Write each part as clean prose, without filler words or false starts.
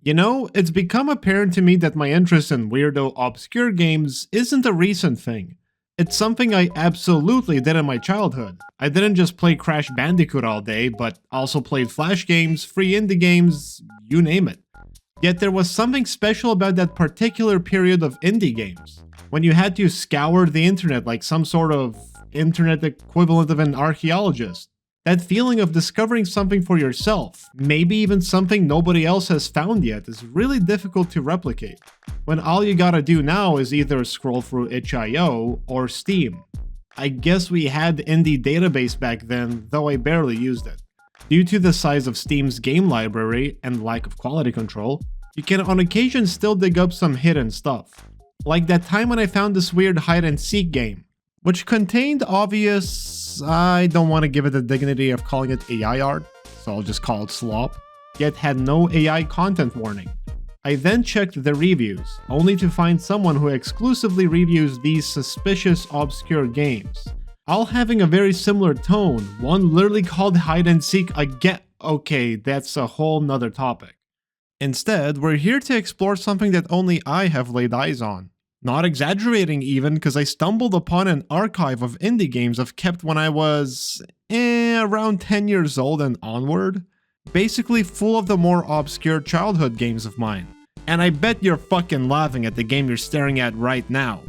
You know, it's become apparent to me that my interest in weirdo, obscure games isn't a recent thing. It's something I absolutely did in my childhood. I didn't just play Crash Bandicoot all day, but also played Flash games, free indie games, you name it. Yet there was something special about that particular period of indie games, when you had to scour the internet like some sort of internet equivalent of an archaeologist. That feeling of discovering something for yourself, maybe even something nobody else has found yet, is really difficult to replicate, when all you gotta do now is either scroll through itch.io or Steam. I guess we had indie database back then, though I barely used it. Due to the size of Steam's game library and lack of quality control, you can on occasion still dig up some hidden stuff. Like that time when I found this weird hide-and-seek game, which contained obvious, I don't want to give it the dignity of calling it AI art, so I'll just call it slop, yet had no AI content warning. I then checked the reviews, only to find someone who exclusively reviews these suspicious obscure games, all having a very similar tone, one literally called hide and seek again. Okay, that's a whole nother topic. Instead, we're here to explore something that only I have laid eyes on. Not exaggerating even, because I stumbled upon an archive of indie games I've kept when I was around 10 years old and onward. Basically full of the more obscure childhood games of mine. And I bet you're fucking laughing at the game you're staring at right now.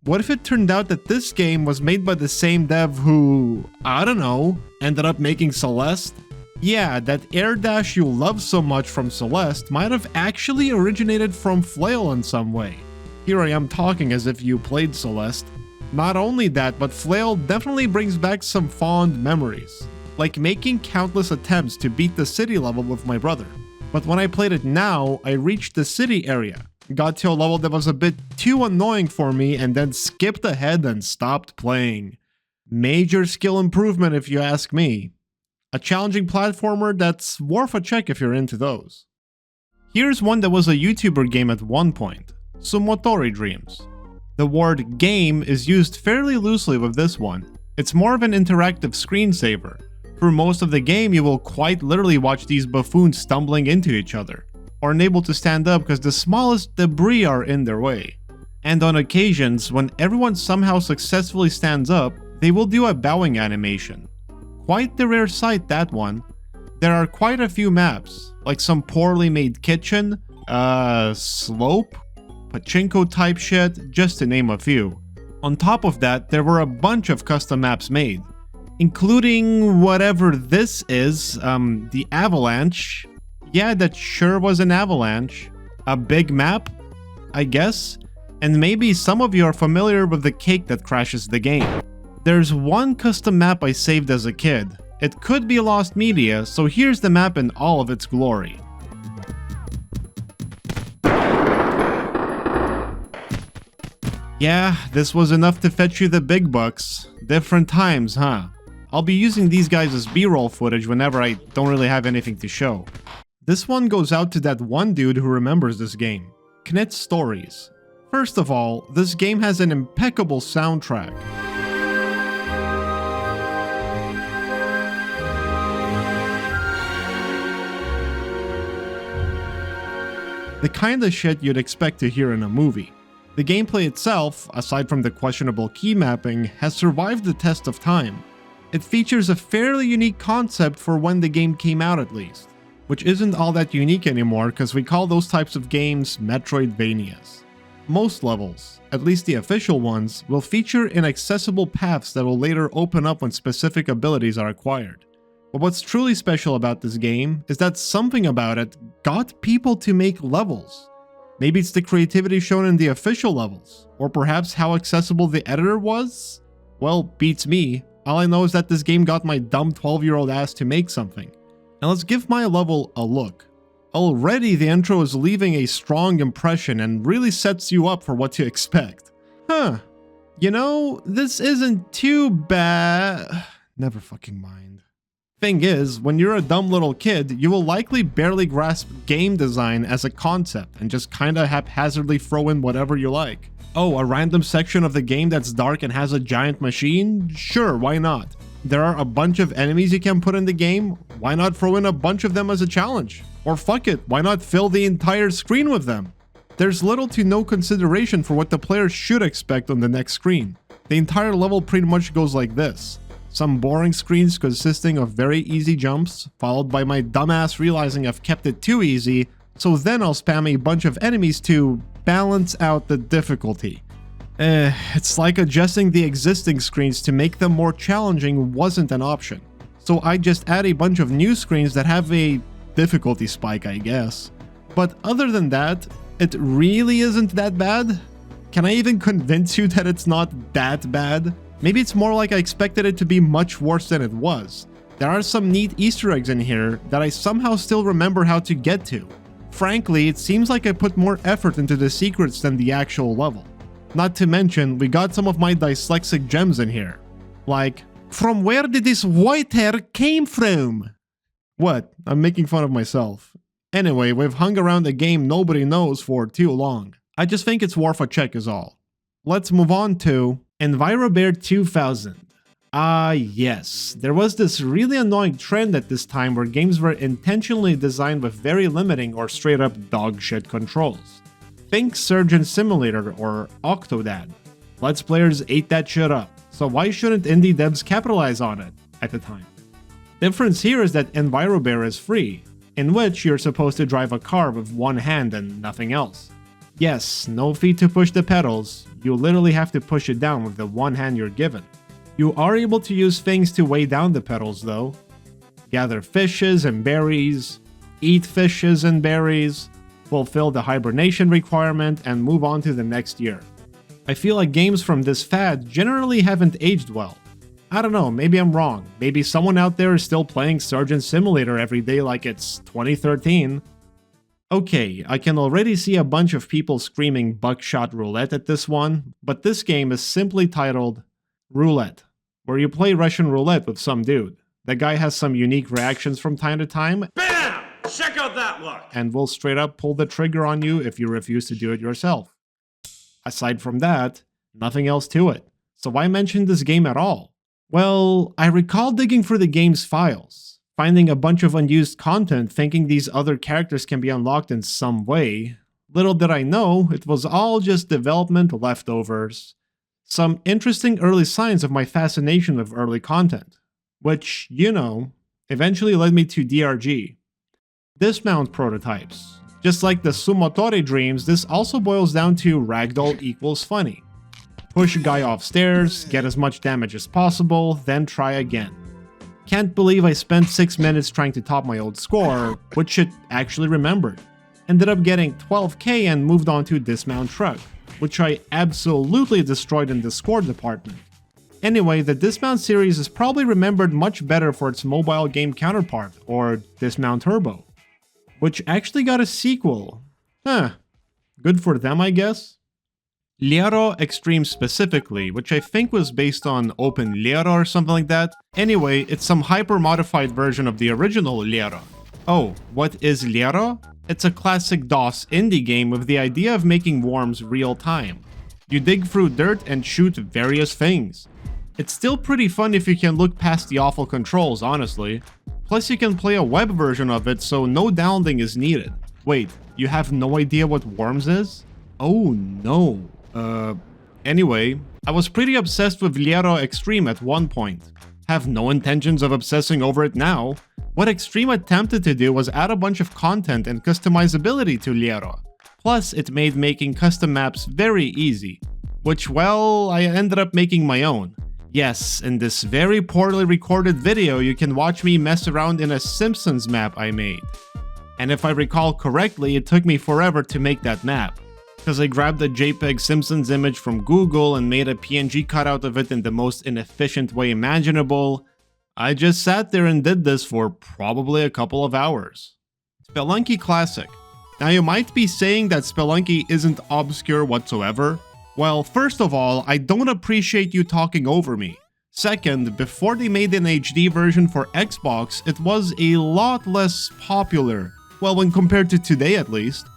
What if it turned out that this game was made by the same dev who, I don't know, ended up making Celeste? Yeah, that air dash you love so much from Celeste might have actually originated from Flail in some way. Here I am talking as if you played Celeste. Not only that, but Flail definitely brings back some fond memories, like making countless attempts to beat the city level with my brother. But when I played it now, I reached the city area, got to a level that was a bit too annoying for me, and then skipped ahead and stopped playing. Major skill improvement if you ask me. A challenging platformer that's worth a check if you're into those. Here's one that was a YouTuber game at one point, Sumotori Dreams. The word game is used fairly loosely with this one. It's more of an interactive screensaver. For most of the game, you will quite literally watch these buffoons stumbling into each other, or unable to stand up because the smallest debris are in their way. And on occasions, when everyone somehow successfully stands up, they will do a bowing animation. Quite the rare sight, that one. There are quite a few maps, like some poorly made kitchen, slope, pachinko type shit, just to name a few. On top of that, there were a bunch of custom maps made, including whatever this is, the avalanche. Yeah, that sure was an avalanche. A big map, I guess, and maybe some of you are familiar with the cake that crashes the game. There's one custom map I saved as a kid. It could be lost media, so here's the map in all of its glory. Yeah, this was enough to fetch you the big bucks. Different times, huh? I'll be using these guys as B-roll footage whenever I don't really have anything to show. This one goes out to that one dude who remembers this game. Knit Stories. First of all, this game has an impeccable soundtrack. The kind of shit you'd expect to hear in a movie. The gameplay itself, aside from the questionable key mapping, has survived the test of time. It features a fairly unique concept for when the game came out at least, which isn't all that unique anymore because we call those types of games Metroidvanias. Most levels, at least the official ones, will feature inaccessible paths that will later open up when specific abilities are acquired. But what's truly special about this game is that something about it got people to make levels. Maybe it's the creativity shown in the official levels, or perhaps how accessible the editor was? Well, beats me. All I know is that this game got my dumb 12-year-old ass to make something. Now let's give my level a look. Already the intro is leaving a strong impression and really sets you up for what to expect. Huh. You know, this isn't too bad. Never fucking mind. Thing is, when you're a dumb little kid, you will likely barely grasp game design as a concept and just kinda haphazardly throw in whatever you like. Oh, a random section of the game that's dark and has a giant machine? Sure, why not? There are a bunch of enemies you can put in the game. Why not throw in a bunch of them as a challenge? Or fuck it, why not fill the entire screen with them? There's little to no consideration for what the player should expect on the next screen. The entire level pretty much goes like this. Some boring screens consisting of very easy jumps, followed by my dumbass realizing I've kept it too easy, so then I'll spam a bunch of enemies to balance out the difficulty. It's like adjusting the existing screens to make them more challenging wasn't an option. So I just add a bunch of new screens that have a difficulty spike, I guess. But other than that, it really isn't that bad? Can I even convince you that it's not that bad? Maybe it's more like I expected it to be much worse than it was. There are some neat Easter eggs in here that I somehow still remember how to get to. Frankly, it seems like I put more effort into the secrets than the actual level. Not to mention, we got some of my dyslexic gems in here. Like, from where did this white hair came from? What? I'm making fun of myself. Anyway, we've hung around a game nobody knows for too long. I just think it's worth a check is all. Let's move on to EnviroBear 2000. Yes, there was this really annoying trend at this time where games were intentionally designed with very limiting or straight up dogshit controls. Think Surgeon Simulator or Octodad. Let's players ate that shit up, so why shouldn't indie devs capitalize on it at the time? Difference here is that EnviroBear is free, in which you're supposed to drive a car with one hand and nothing else. Yes, no feet to push the pedals, you literally have to push it down with the one hand you're given. You are able to use things to weigh down the pedals though. Gather fishes and berries, eat fishes and berries, fulfill the hibernation requirement, and move on to the next year. I feel like games from this fad generally haven't aged well. I don't know, maybe I'm wrong. Maybe someone out there is still playing Surgeon Simulator every day like it's 2013. Okay, I can already see a bunch of people screaming Buckshot Roulette at this one, but this game is simply titled Roulette, where you play Russian roulette with some dude. The guy has some unique reactions from time to time. BAM! Check out that look! And will straight up pull the trigger on you if you refuse to do it yourself. Aside from that, nothing else to it. So why mention this game at all? Well, I recall digging through the game's files, finding a bunch of unused content thinking these other characters can be unlocked in some way. Little did I know, it was all just development leftovers. Some interesting early signs of my fascination with early content, which, you know, eventually led me to DRG. Dismount prototypes. Just like the Sumotori dreams, this also boils down to ragdoll equals funny. Push a guy off stairs, get as much damage as possible, then try again. Can't believe I spent 6 minutes trying to top my old score, which it actually remembered. Ended up getting 12k and moved on to Dismount Truck, which I absolutely destroyed in the score department. Anyway, the Dismount series is probably remembered much better for its mobile game counterpart, or Dismount Turbo, which actually got a sequel. Good for them, I guess. Liero Extreme specifically, which I think was based on Open Liero or something like that. Anyway, it's some hyper-modified version of the original Liero. Oh, what is Liero? It's a classic DOS indie game with the idea of making worms real-time. You dig through dirt and shoot various things. It's still pretty fun if you can look past the awful controls, honestly. Plus you can play a web version of it, so no downloading is needed. Wait, you have no idea what worms is? Oh no. Anyway, I was pretty obsessed with Liero Extreme at one point. Have no intentions of obsessing over it now. What Extreme attempted to do was add a bunch of content and customizability to Liero. Plus, it made making custom maps very easy. Which, well, I ended up making my own. Yes, in this very poorly recorded video, you can watch me mess around in a Simpsons map I made. And if I recall correctly, it took me forever to make that map. Because I grabbed a JPEG Simpsons image from Google and made a PNG cutout of it in the most inefficient way imaginable. I just sat there and did this for probably a couple of hours. Spelunky Classic. Now you might be saying that Spelunky isn't obscure whatsoever. Well, first of all, I don't appreciate you talking over me. Second, before they made an HD version for Xbox, it was a lot less popular. Well, when compared to today at least.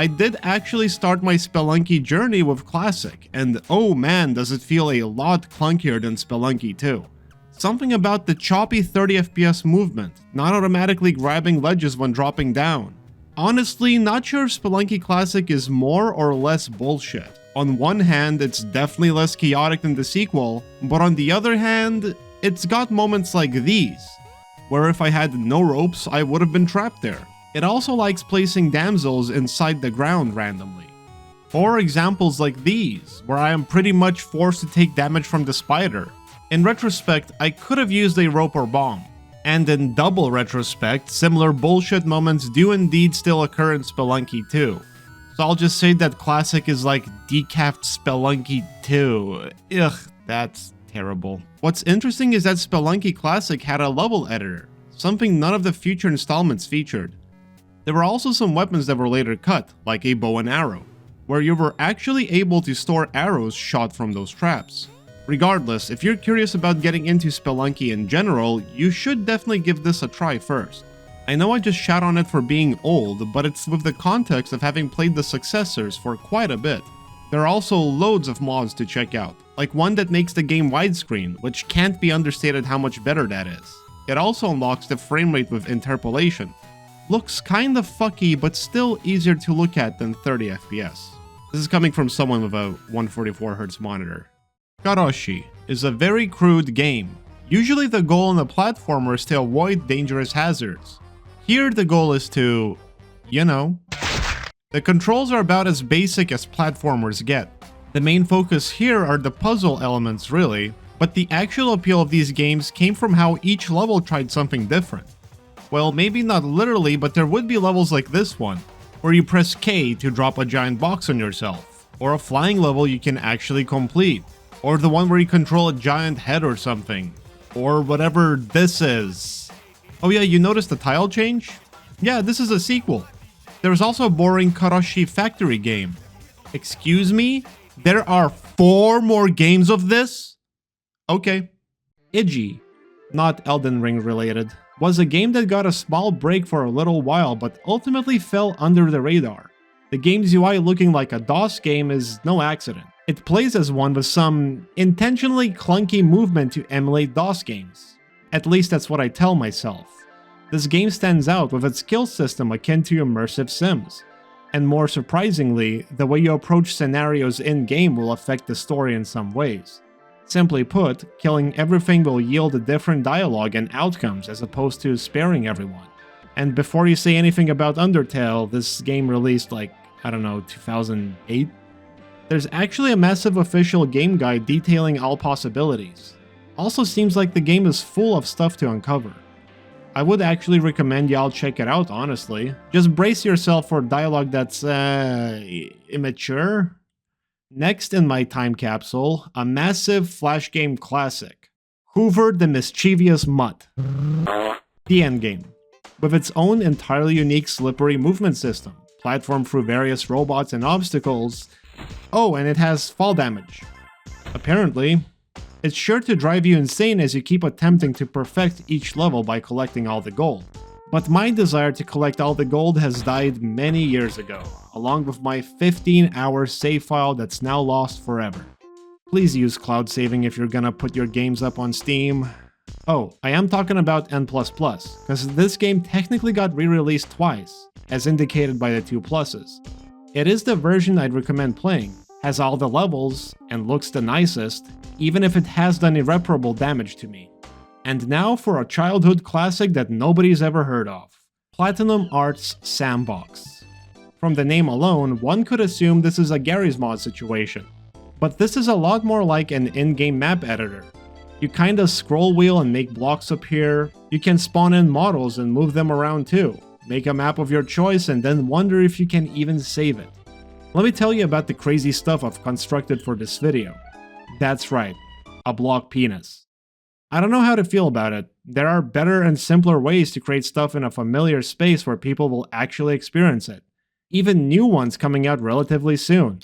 I did actually start my Spelunky journey with Classic, and oh man does it feel a lot clunkier than Spelunky 2. Something about the choppy 30 FPS movement, not automatically grabbing ledges when dropping down. Honestly, not sure if Spelunky Classic is more or less bullshit. On one hand, it's definitely less chaotic than the sequel, but on the other hand, it's got moments like these, where if I had no ropes, I would have been trapped there. It also likes placing damsels inside the ground randomly. Or examples like these, where I am pretty much forced to take damage from the spider. In retrospect, I could have used a rope or bomb. And in double retrospect, similar bullshit moments do indeed still occur in Spelunky 2. So I'll just say that Classic is like decafed Spelunky 2. Ugh, that's terrible. What's interesting is that Spelunky Classic had a level editor, something none of the future installments featured. There were also some weapons that were later cut, like a bow and arrow, where you were actually able to store arrows shot from those traps. Regardless, if you're curious about getting into Spelunky in general, you should definitely give this a try first. I know I just shat on it for being old, but it's with the context of having played the successors for quite a bit. There are also loads of mods to check out, like one that makes the game widescreen, which can't be understated how much better that is. It also unlocks the frame rate with interpolation. Looks kinda fucky, but still easier to look at than 30 FPS. This is coming from someone with a 144Hz monitor. Karoshi is a very crude game. Usually the goal in a platformer is to avoid dangerous hazards. Here the goal is to, you know. The controls are about as basic as platformers get. The main focus here are the puzzle elements really, but the actual appeal of these games came from how each level tried something different. Well, maybe not literally, but there would be levels like this one, where you press K to drop a giant box on yourself, or a flying level you can actually complete, or the one where you control a giant head or something, or whatever this is. Oh yeah, you noticed the tile change? Yeah, this is a sequel. There's also a boring Karoshi Factory game. Excuse me? There are 4 more games of this? Okay. Iggy, not Elden Ring related, was a game that got a small break for a little while but ultimately fell under the radar. The game's UI looking like a DOS game is no accident. It plays as one with some intentionally clunky movement to emulate DOS games. At least that's what I tell myself. This game stands out with its skill system akin to immersive Sims. And more surprisingly, the way you approach scenarios in-game will affect the story in some ways. Simply put, killing everything will yield a different dialogue and outcomes as opposed to sparing everyone. And before you say anything about Undertale, this game released like, I don't know, 2008? There's actually a massive official game guide detailing all possibilities. Also seems like the game is full of stuff to uncover. I would actually recommend y'all check it out, honestly. Just brace yourself for dialogue that's, immature. Next in my time capsule, a massive flash game classic. Hoover the Mischievous Mutt. The endgame. With its own entirely unique slippery movement system, platform through various robots and obstacles. Oh, and it has fall damage. Apparently, it's sure to drive you insane as you keep attempting to perfect each level by collecting all the gold. But my desire to collect all the gold has died many years ago, along with my 15-hour save file that's now lost forever. Please use cloud saving if you're gonna put your games up on Steam. Oh, I am talking about N++, because this game technically got re-released twice, as indicated by the 2 pluses. It is the version I'd recommend playing, has all the levels, and looks the nicest, even if it has done irreparable damage to me. And now for a childhood classic that nobody's ever heard of. Platinum Arts Sandbox. From the name alone, one could assume this is a Garry's Mod situation. But this is a lot more like an in-game map editor. You kinda scroll wheel and make blocks appear, you can spawn in models and move them around too, make a map of your choice and then wonder if you can even save it. Let me tell you about the crazy stuff I've constructed for this video. That's right, a block penis. I don't know how to feel about it. There are better and simpler ways to create stuff in a familiar space where people will actually experience it. Even new ones coming out relatively soon.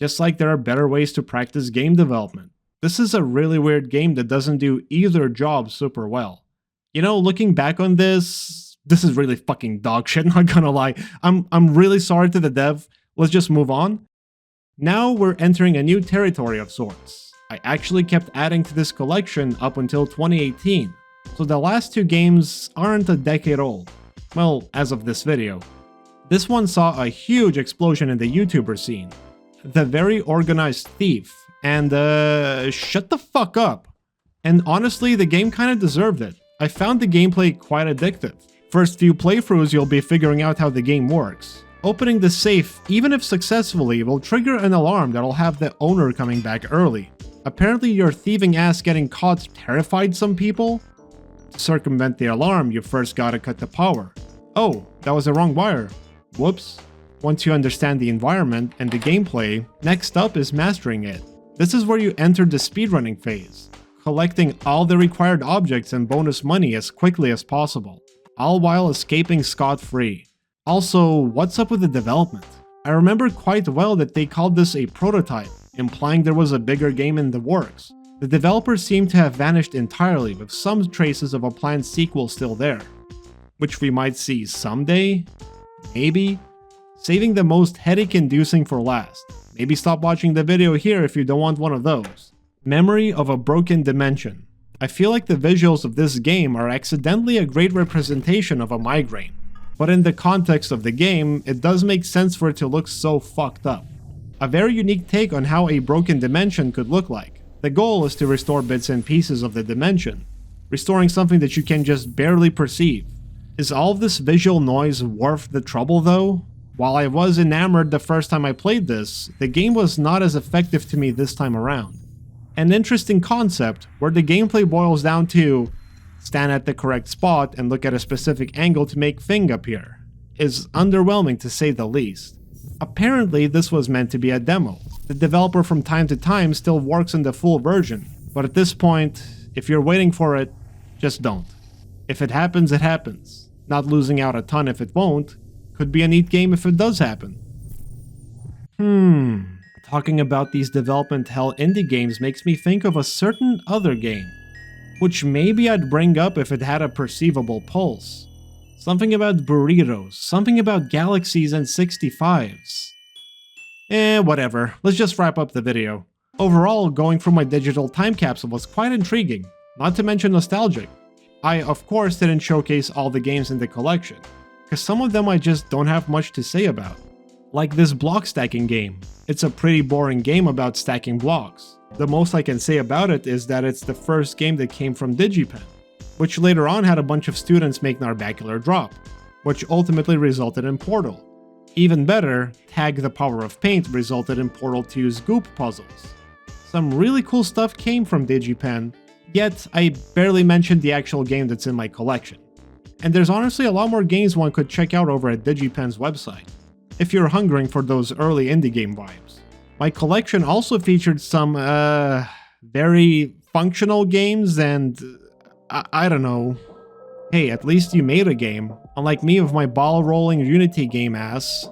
Just like there are better ways to practice game development. This is a really weird game that doesn't do either job super well. You know, looking back on this is really fucking dog shit, not gonna lie. I'm really sorry to the dev. Let's just move on. Now we're entering a new territory of sorts. I actually kept adding to this collection up until 2018, so the last two games aren't a decade old. Well, as of this video. This one saw a huge explosion in the YouTuber scene. The Very Organized Thief, and shut the fuck up. And honestly, the game kinda deserved it. I found the gameplay quite addictive. First few playthroughs, you'll be figuring out how the game works. Opening the safe, even if successfully, will trigger an alarm that'll have the owner coming back early. Apparently your thieving ass getting caught terrified some people. To circumvent the alarm, you first gotta cut the power. Oh, that was the wrong wire. Whoops. Once you understand the environment and the gameplay, next up is mastering it. This is where you enter the speedrunning phase, collecting all the required objects and bonus money as quickly as possible, all while escaping scot-free. Also, what's up with the development? I remember quite well that they called this a prototype, implying there was a bigger game in the works. The developers seem to have vanished entirely, with some traces of a planned sequel still there. Which we might see someday? Maybe? Saving the most headache-inducing for last. Maybe stop watching the video here if you don't want one of those. Memory of a Broken Dimension. I feel like the visuals of this game are accidentally a great representation of a migraine. But in the context of the game, it does make sense for it to look so fucked up. A very unique take on how a broken dimension could look like. The goal is to restore bits and pieces of the dimension, restoring something that you can just barely perceive. Is all of this visual noise worth the trouble though? While I was enamored the first time I played this, the game was not as effective to me this time around. An interesting concept, where the gameplay boils down to stand at the correct spot and look at a specific angle to make thing appear, is underwhelming to say the least. Apparently this was meant to be a demo. The developer from time to time still works on the full version, but at this point, if you're waiting for it, just don't. If it happens, it happens. Not losing out a ton if it won't. Could be a neat game if it does happen. Talking about these development hell indie games makes me think of a certain other game, which maybe I'd bring up if it had a perceivable pulse. Something about burritos, something about galaxies and 65s. Whatever, let's just wrap up the video. Overall, going through my digital time capsule was quite intriguing, not to mention nostalgic. I, of course, didn't showcase all the games in the collection, because some of them I just don't have much to say about. Like this block stacking game. It's a pretty boring game about stacking blocks. The most I can say about it is that it's the first game that came from DigiPen, which later on had a bunch of students make Narbacular Drop, which ultimately resulted in Portal. Even better, Tag the Power of Paint resulted in Portal 2's Goop puzzles. Some really cool stuff came from DigiPen, yet I barely mentioned the actual game that's in my collection. And there's honestly a lot more games one could check out over at DigiPen's website, if you're hungering for those early indie game vibes. My collection also featured some, very functional games and, I don't know. Hey, at least you made a game, unlike me with my ball-rolling Unity game ass.